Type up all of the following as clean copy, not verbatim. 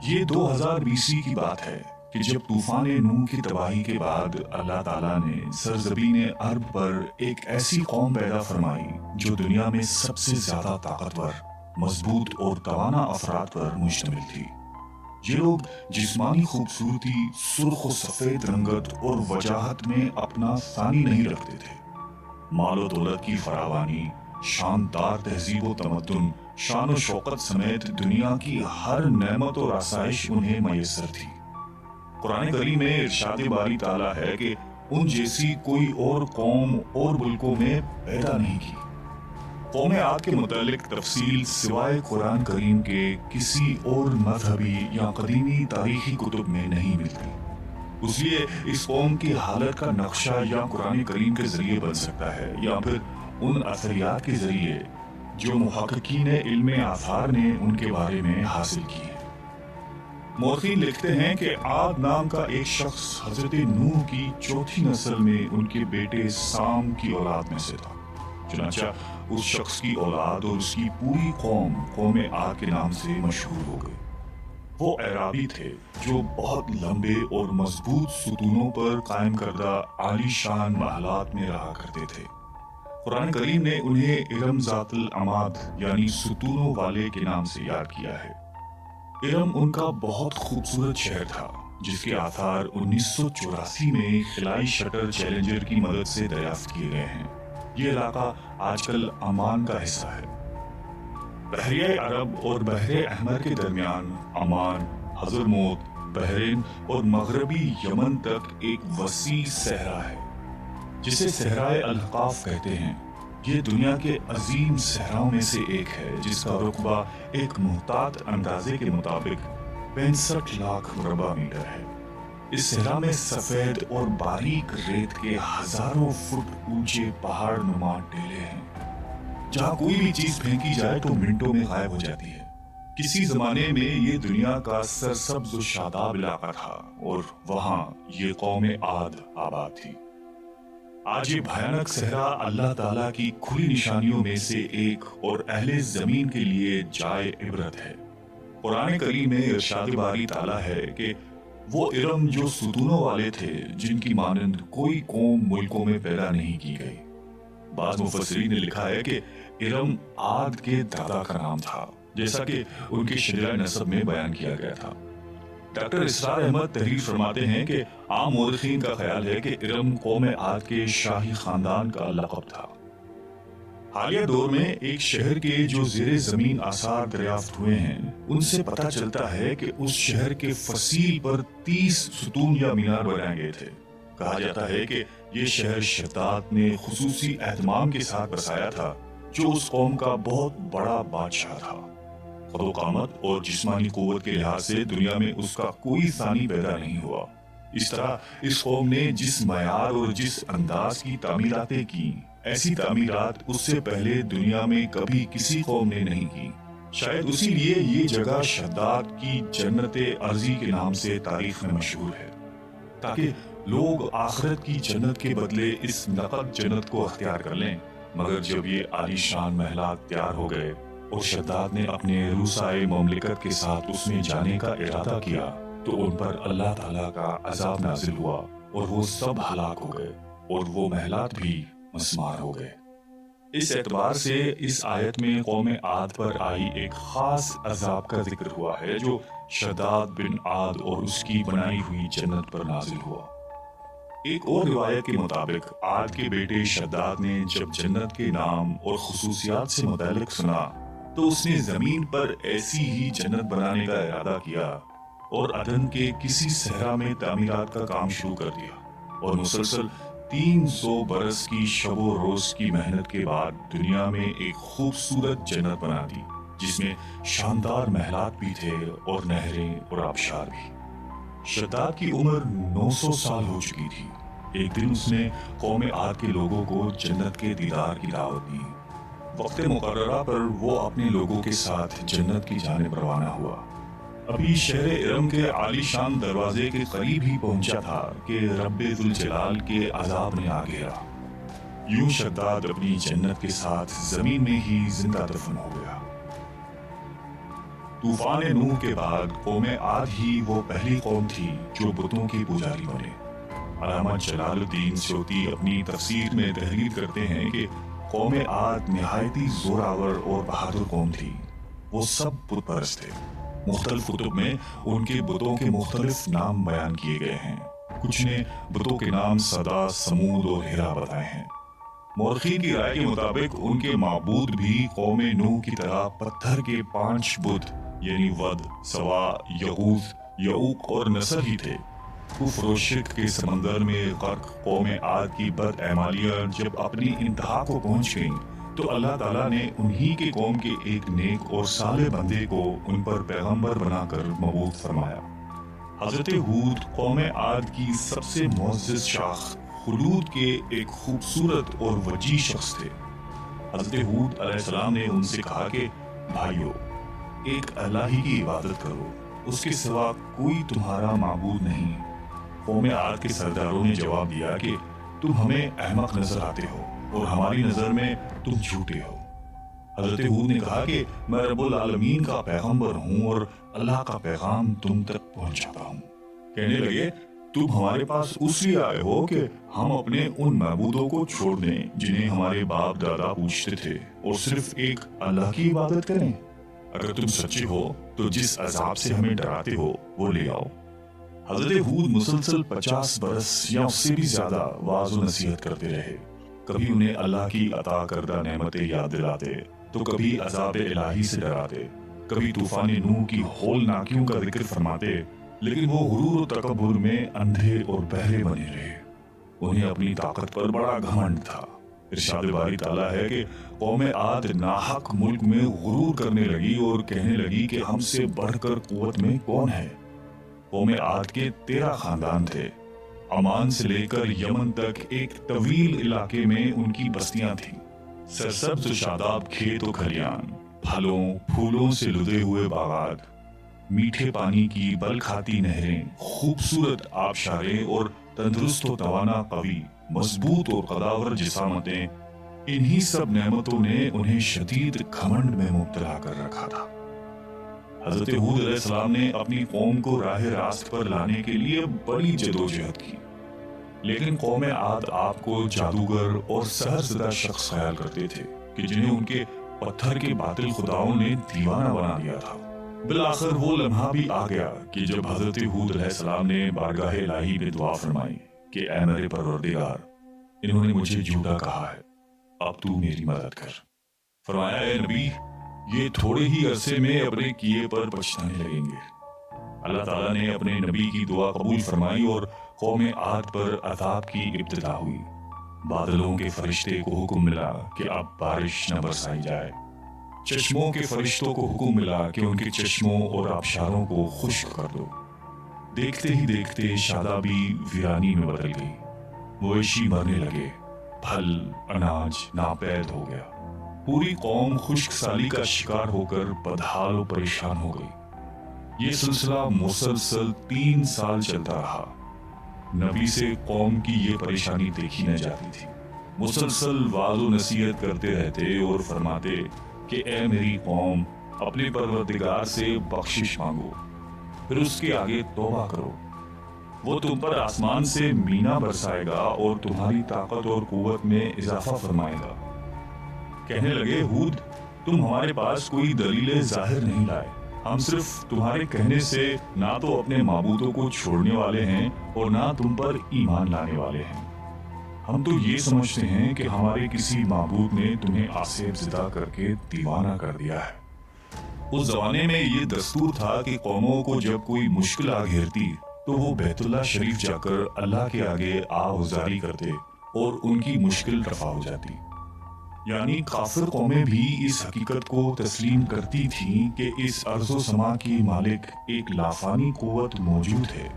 یہ 2020 کی بات ہے کہ جب طوفان نوح کی تباہی کے بعد اللہ تعالیٰ نے سرزمین ارض پر ایک ایسی قوم پیدا فرمائی جو دنیا میں سب سے زیادہ طاقتور، مضبوط اور توانا افراد پر مشتمل تھی۔ یہ لوگ جسمانی خوبصورتی، سرخ و سفید رنگت اور وجاہت میں اپنا ثانی نہیں رکھتے تھے۔ مال و دولت کی فراوانی، شاندار تہذیب و تمدن، شان و شوکت سمیت دنیا کی ہر نعمت و آسائش انہیں میسر تھی۔ قرآن کریم میں ارشاد باری تعالیٰ ہے کہ ان جیسی کوئی اور قوم اور ملکوں میں پیدا نہیں کی۔ قوم عاد کے متعلق تفصیل سوائے قرآن کریم کے کسی اور مذہبی یا قدیمی تاریخی کتب میں نہیں ملتی۔ اس لیے اس قوم کی حالت کا نقشہ یا قرآن کریم کے ذریعے بن سکتا ہے یا پھر ان اثریات کے ذریعے جو محققین علم آثار نے ان کے بارے میں حاصل کی ہے۔ مورخین لکھتے ہیں کہ عاد نام کا ایک شخص حضرت نوح کی چوتھی نسل میں ان کے بیٹے سام کی اولاد میں سے تھا۔ چنانچہ اس شخص کی اولاد اور اس کی پوری قوم عاد کے نام سے مشہور ہو گئی۔ وہ اعرابی تھے جو بہت لمبے اور مضبوط ستونوں پر قائم کردہ عالی شان محلات میں رہا کرتے تھے۔ قرآن کریم نے انہیں ارم ذات العماد یعنی ستونوں والے کے نام سے یاد کیا ہے۔ ارم ان کا بہت خوبصورت شہر تھا جس کے آثار 1984 میں خلائی شٹر چیلنجر کی مدد سے دریافت کیے گئے ہیں۔ یہ علاقہ آج کل عمان کا حصہ ہے۔ بحیرہ عرب اور بحر احمر کے درمیان عمان، حضرموت، بحرین اور مغربی یمن تک ایک وسیع صحرا ہے جسے صحرائے الاحقاف کہتے ہیں۔ یہ دنیا کے عظیم صحراؤں میں سے ایک ہے جس کا رقبہ ایک محتاط اندازے کے مطابق 65 لاکھ مربع میٹر ہے۔ اس صحرا میں سفید اور باریک ریت کے ہزاروں فٹ اونچے پہاڑ نما ٹیلے ہیں جہاں کوئی بھی چیز پھینکی جائے تو منٹوں میں غائب ہو جاتی ہے۔ کسی زمانے میں یہ دنیا کا سرسبز و شاداب علاقہ تھا اور وہاں یہ قوم عاد آباد تھی۔ آج یہ بھیانک صحرا اللہ تعالیٰ کی کھلی نشانیوں میں سے ایک اور اہل زمین کے لیے جائے عبرت ہے۔ قرآن کریم میں ارشاد باری تعالیٰ ہے کہ وہ ارم جو ستونوں والے تھے جن کی مانند کوئی قوم ملکوں میں پیدا نہیں کی گئی۔ بعض مفسرین نے لکھا ہے کہ ارم عاد کے دادا کا نام تھا جیسا کہ ان کے شجرہ نسب میں بیان کیا گیا تھا۔ ڈاکٹر اسرار احمد تحریر فرماتے ہیں کہ عام مورخین کا خیال ہے کہ ارم قوم عاد کے شاہی خاندان کا لقب تھا۔ حالیہ دور میں ایک شہر کے جو زیر زمین آثار دریافت ہوئے ہیں ان سے پتہ چلتا ہے کہ اس شہر کے فصیل پر 30 ستون یا مینار بنائے گئے تھے۔ کہا جاتا ہے کہ یہ شہر شداد نے خصوصی اہتمام کے ساتھ بسایا تھا جو اس قوم کا بہت بڑا بادشاہ تھا۔ قد و قامت اور جسمانی قوت کے لحاظ سے دنیا میں اس کا کوئی ثانی پیدا نہیں ہوا۔ اس طرح اس قوم نے جس معیار اور جس انداز کی تعمیراتیں کی، ایسی تعمیرات اس سے پہلے دنیا میں کبھی کسی قوم نے نہیں کی۔ شاید اسی لیے یہ جگہ شداد کی جنت ارضی کے نام سے تاریخ میں مشہور ہے، تاکہ لوگ آخرت کی جنت کے بدلے اس نقد جنت کو اختیار کر لیں۔ مگر جب یہ عالی شان محلات تیار ہو گئے اور شداد نے اپنے روسائے مملکت کے ساتھ اس میں جانے کا ارادہ کیا تو ان پر اللہ تعالیٰ کا عذاب نازل ہوا اور وہ سب ہلاک ہو گئے اور وہ محلات بھی مسمار ہو گئے۔ اس اعتبار سے اس آیت میں قوم عاد پر آئی ایک خاص عذاب کا ذکر ہوا ہے جو شداد بن عاد اور اس کی بنائی ہوئی جنت پر نازل ہوا۔ ایک اور روایت کے مطابق عاد کے بیٹے شداد نے جب جنت کے نام اور خصوصیات سے متعلق سنا تو اس نے زمین پر ایسی ہی جنت بنانے کا ارادہ کیا اور عدن کے کسی صحرا میں تعمیرات کا کام شروع کر دیا اور مسلسل 300 برس کی شب و روز کی محنت کے بعد دنیا میں ایک خوبصورت جنت بنا دی جس میں شاندار محلات بھی تھے اور نہریں اور آبشار بھی۔ شداد کی عمر 900 سال ہو چکی تھی۔ ایک دن اس نے قوم عاد کے لوگوں کو جنت کے دیدار کی دعوت دی۔ وقت مقررہ پر وہ اپنے لوگوں کے ساتھ جنت کی جانب روانہ ہوا۔ ابھی شہر ارم کے عالی شان دروازے کے قریب ہی پہنچا تھا کہ رب ذوالجلال کے عذاب نے آ گھیرا۔ یوں شداد اپنی جنت کے ساتھ زمین میں ہی زندہ دفن ہو گیا۔ طوفان نوح کے بعد قوم عاد ہی وہ پہلی قوم تھی جو بتوں کے پجاری بنے۔ علامہ جلال الدین سیوطی اپنی تفسیر میں تحریر کرتے ہیں کہ قوم عاد نہایتی زوراور اور بہادر قوم تھی۔ وہ سب بت پرست تھے۔ مختلف کتب میں ان کے بتوں کے مختلف نام بیان کیے گئے ہیں۔ کچھ نے بتوں کے نام صدا، سمود اور ہرا بتائے ہیں۔ مورخین کی رائے کے مطابق ان کے معبود بھی قوم نوح کی طرح پتھر کے 5 بت یعنی ود، سوا، یغوث، یعوق اور نصر ہی تھے۔ کفر و شرک کے سمندر میں غرق قوم عاد کی بد اعمالیاں جب اپنی انتہا کو پہنچ گئیں تو اللہ تعالیٰ نے انہی کے قوم کے ایک نیک اور صالح بندے کو ان پر پیغمبر بنا کر مبعوث فرمایا۔ حضرت ہود قوم عاد کی سب سے معزز شاخ خلود کے ایک خوبصورت اور وجیح شخص تھے۔ حضرت ہود علیہ السلام نے ان سے کہا کہ بھائیو، ایک اللہ ہی کی عبادت کرو، اس کے سوا کوئی تمہارا معبود نہیں۔ قوم عاد کے سرداروں نے جواب دیا کہ تم ہمیں احمق نظر آتے ہو اور ہماری نظر میں تم جھوٹے ہو۔ حضرت ہود نے کہا کہ میں رب العالمین کا پیغمبر ہوں اور اللہ کا پیغام تم تک پہنچاتا ہوں۔ کہنے لگے تم ہمارے پاس اس لیے آئے ہو کہ ہم اپنے ان معبودوں کو چھوڑ دیں جنہیں ہمارے باپ دادا پوجتے تھے اور صرف ایک اللہ کی عبادت کریں۔ اگر تم سچے ہو تو جس عذاب سے ہمیں ڈراتے ہو وہ لے آؤ۔ حضرت ہود مسلسل 50 برس یا اس سے بھی زیادہ وعظ و نصیحت کرتے رہے۔ کبھی انہیں اللہ کی عطا کردہ نعمتیں یاد دلاتے تو کبھی عذاب الہی سے ڈراتے، کبھی طوفان نوح کی ہولناکیوں کا ذکر فرماتے، لیکن وہ غرور و تکبر میں اندھے اور بہرے بنے رہے۔ انہیں اپنی طاقت پر بڑا گھمنڈ تھا۔ ارشاد باری تعالیٰ ہے کہ قوم عاد ناحق ملک میں غرور کرنے لگی اور کہنے لگی کہ ہم سے بڑھ کر قوت میں کون ہے۔ قوم عاد کے 13 خاندان تھے۔ عمان سے لے کر یمن تک ایک طویل علاقے میں ان کی بستیاں تھیں۔ سرسبز و شاداب کھیت و کھلیان، پھلوں پھولوں سے لدے ہوئے باغات، میٹھے پانی کی بل کھاتی نہریں، خوبصورت آبشاریں اور تندرست و توانا قوی، مضبوط اور قداور جسامتیں، انہی سب نعمتوں نے انہیں شدید گھمنڈ میں مبتلا کر رکھا تھا۔ حضرت ہود علیہ السلام نے اپنی قوم کو راہ راست پر لانے کے لیے بڑی جدوجہد کی، لیکن قوم عاد آپ کو جادوگر اور سحر زدہ شخص خیال کرتے تھے کہ جنہیں ان کے پتھر کے باطل خداؤں نے دیوانہ بنا دیا تھا۔ بالآخر وہ لمحہ بھی آ گیا کہ جب حضرت ہود علیہ السلام نے بارگاہ الہی میں دعا فرمائی کہ اے میرے پروردگار، انہوں نے مجھے جھوٹا کہا ہے، اب تو میری مدد کر۔ فرمایا اے نبی، یہ تھوڑے ہی عرصے میں اپنے کیے پر پچھتانے لگیں گے۔ اللہ تعالیٰ نے اپنے نبی کی دعا قبول فرمائی اور قوم عاد پر عذاب کی ابتدا ہوئی۔ بادلوں کے فرشتے کو حکم ملا کہ اب بارش نہ برسائی جائے۔ چشموں کے فرشتوں کو حکم ملا کہ ان کے چشموں اور آبشاروں کو خشک کر دو۔ دیکھتے ہی دیکھتے شادابی ویرانی میں بدل گئی، مویشی مرنے لگے، پھل اناج ناپید ہو گیا۔ پوری قوم خشک سالی کا شکار ہو کر بدحال و پریشان ہو گئی۔ یہ سلسلہ مسلسل 3 سال چلتا رہا۔ نبی سے قوم کی یہ پریشانی دیکھی نہ جاتی تھی۔ مسلسل وعظ و نصیحت کرتے رہتے اور فرماتے کہ اے میری قوم، اپنے پروردگار سے بخشش مانگو، پھر اس کے آگے توبہ کرو، وہ تم پر آسمان سے مینا برسائے گا اور تمہاری طاقت اور قوت میں اضافہ فرمائے گا۔ کہنے لگے ہود، تم ہمارے پاس کوئی دلیل ظاہر نہیں لائے، ہم صرف تمہارے کہنے سے نہ تو اپنے معبودوں کو چھوڑنے والے ہیں اور نہ تم پر ایمان لانے والے ہیں۔ ہم تو یہ سمجھتے ہیں کہ ہمارے کسی معبود نے تمہیں آصف زدہ کر کے دیوانہ کر دیا ہے۔ اس زمانے میں یہ دستور تھا کہ قوموں کو جب کوئی مشکل آ گھیرتی تو وہ بیت اللہ شریف جا کر اللہ کے آگے آہوزاری کرتے اور ان کی مشکل رفع ہو جاتی۔ یعنی کافر قومیں بھی اس حقیقت کو تسلیم کرتی تھیں کہ اس ارض و سما کی مالک ایک لافانی قوت موجود ہے۔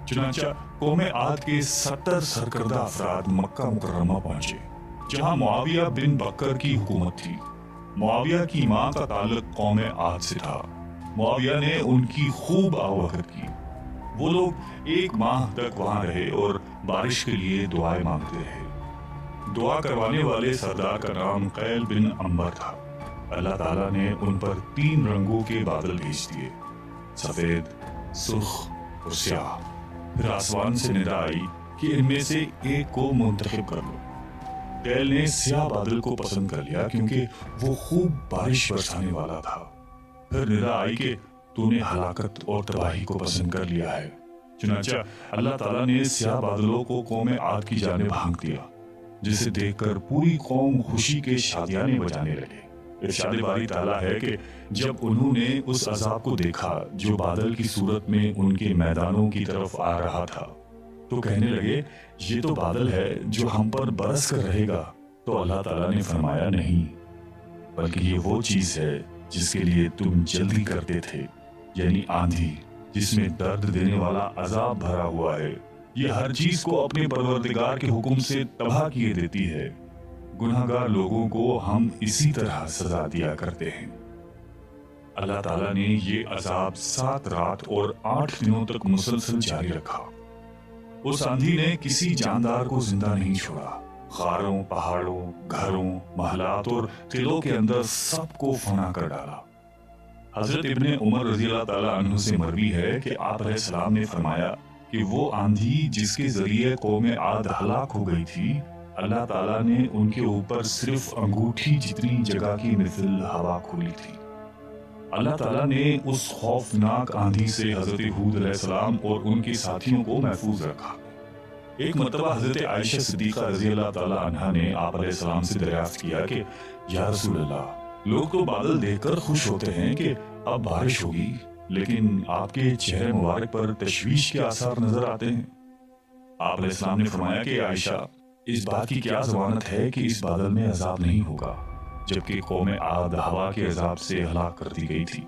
چنانچہ قوم عاد کے 70 سرکردہ افراد مکہ مکرمہ پہنچے، جہاں معاویہ بن بکر کی حکومت تھی۔ معاویہ کی ماں کا تعلق قوم عاد سے تھا۔ معاویہ نے ان کی خوب آوخت کی۔ وہ لوگ 1 ماہ تک وہاں رہے اور بارش کے لیے دعائیں مانگتے رہے۔ دعا کروانے والے سردار کا نام قیل بن عنبر تھا۔ اللہ تعالیٰ نے ان پر 3 رنگوں کے بادل بھیج دیے، سفید، سرخ اور سیاہ۔ پھر آسمان سے ندا آئی کہ ان میں سے ایک کو منتخب کر لو۔ ٹیل نے سیاہ بادل کو پسند کر لیا کیونکہ وہ خوب بارش برسانے والا تھا۔ پھر ندا آئی کہ تو نے ہلاکت اور تباہی کو پسند کر لیا ہے۔ چنانچہ اللہ تعالیٰ نے سیاہ بادلوں کو قوم عاد کی جانب ہانک دیا، جسے دیکھ کر پوری قوم خوشی کے شادیانے بجانے لگے۔ ارشاد باری تعالیٰ ہے کہ جب انہوں نے اس عذاب کو دیکھا جو بادل کی صورت میں ان کے میدانوں کی طرف آ رہا تھا، تو کہنے لگے یہ تو بادل ہے جو ہم پر برس کر رہے گا۔ تو اللہ تعالیٰ نے فرمایا نہیں، بلکہ یہ وہ چیز ہے جس کے لیے تم جلدی کرتے تھے، یعنی آندھی جس میں درد دینے والا عذاب بھرا ہوا ہے۔ یہ ہر چیز کو اپنے پروردگار کے حکم سے تباہ کیے دیتی ہے۔ گناہگار لوگوں کو ہم اسی طرح سزا دیا کرتے ہیں۔ اللہ تعالیٰ نے یہ عذاب 7 رات اور 8 دنوں تک مسلسل جاری رکھا۔ اس آندھی نے کسی جاندار کو زندہ نہیں چھوڑا۔ غاروں، پہاڑوں، گھروں، محلات اور قلعوں کے اندر سب کو فنا کر ڈالا۔ حضرت ابن عمر رضی اللہ تعالیٰ عنہ سے مروی ہے کہ آپ علیہ السلام نے فرمایا کہ وہ آندھی جس کے ذریعے قوم عاد ہلاک ہو گئی تھی، اللہ تعالیٰ نے ان کے اوپر صرف انگوٹھی جتنی جگہ کی مثل ہوا کھولی تھی۔ اللہ تعالیٰ نے اس خوفناک آندھی سے حضرت ہود علیہ السلام اور ان کے ساتھیوں کو محفوظ رکھا۔ ایک مرتبہ حضرت عائشہ صدیقہ رضی اللہ تعالیٰ عنہا نے آپ علیہ السلام سے دریافت کیا کہ یا رسول اللہ، لوگ تو بادل دیکھ کر خوش ہوتے ہیں کہ اب بارش ہوگی، لیکن آپ کے چہرے مبارک پر تشویش کے آثار نظر آتے ہیں۔ آپ علیہ السلام نے فرمایا کہ عائشہ، اس بات کی کیا ضمانت ہے کہ اس بادل میں عذاب نہیں ہوگا، جبکہ قوم عاد ہوا کے عذاب سے ہلاک کر دی گئی تھی۔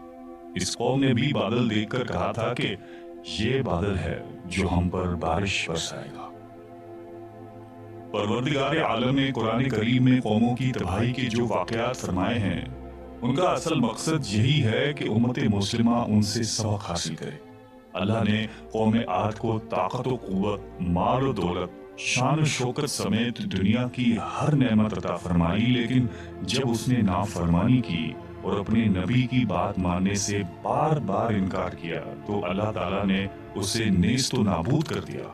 اس قوم نے بھی بادل دیکھ کر کہا تھا کہ یہ بادل ہے جو ہم پر بارش برسائے گا۔ پروردگار عالم نے قرآن کریم میں قوموں کی تباہی کے جو واقعات فرمائے ہیں، ان کا اصل مقصد یہی ہے کہ امت مسلمہ ان سے سبق حاصل کرے۔ اللہ نے قوم عاد کو طاقت و قوت، مال و دولت، شان و شوکت سمیت دنیا کی ہر نعمت عطا فرمائی، لیکن جب اس نے نافرمانی کی اور اپنے نبی کی بات ماننے سے بار بار انکار کیا تو اللہ تعالیٰ نے اسے نیست و نابود کر دیا۔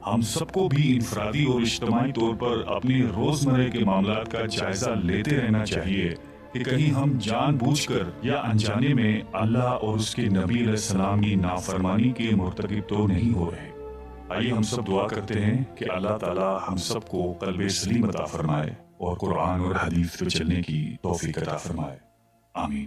ہم سب کو بھی انفرادی اور اجتماعی طور پر اپنے روزمرہ کے معاملات کا جائزہ لیتے رہنا چاہیے کہ کہیں ہم جان بوجھ کر یا انجانے میں اللہ اور اس کے نبی علیہ السلام کی نافرمانی کے مرتکب تو نہیں ہو رہے۔ آئیے ہم سب دعا کرتے ہیں کہ اللہ تعالی ہم سب کو قلب سلیم عطا فرمائے اور قرآن اور حدیث پہ چلنے کی توفیق عطا فرمائے۔ آمین۔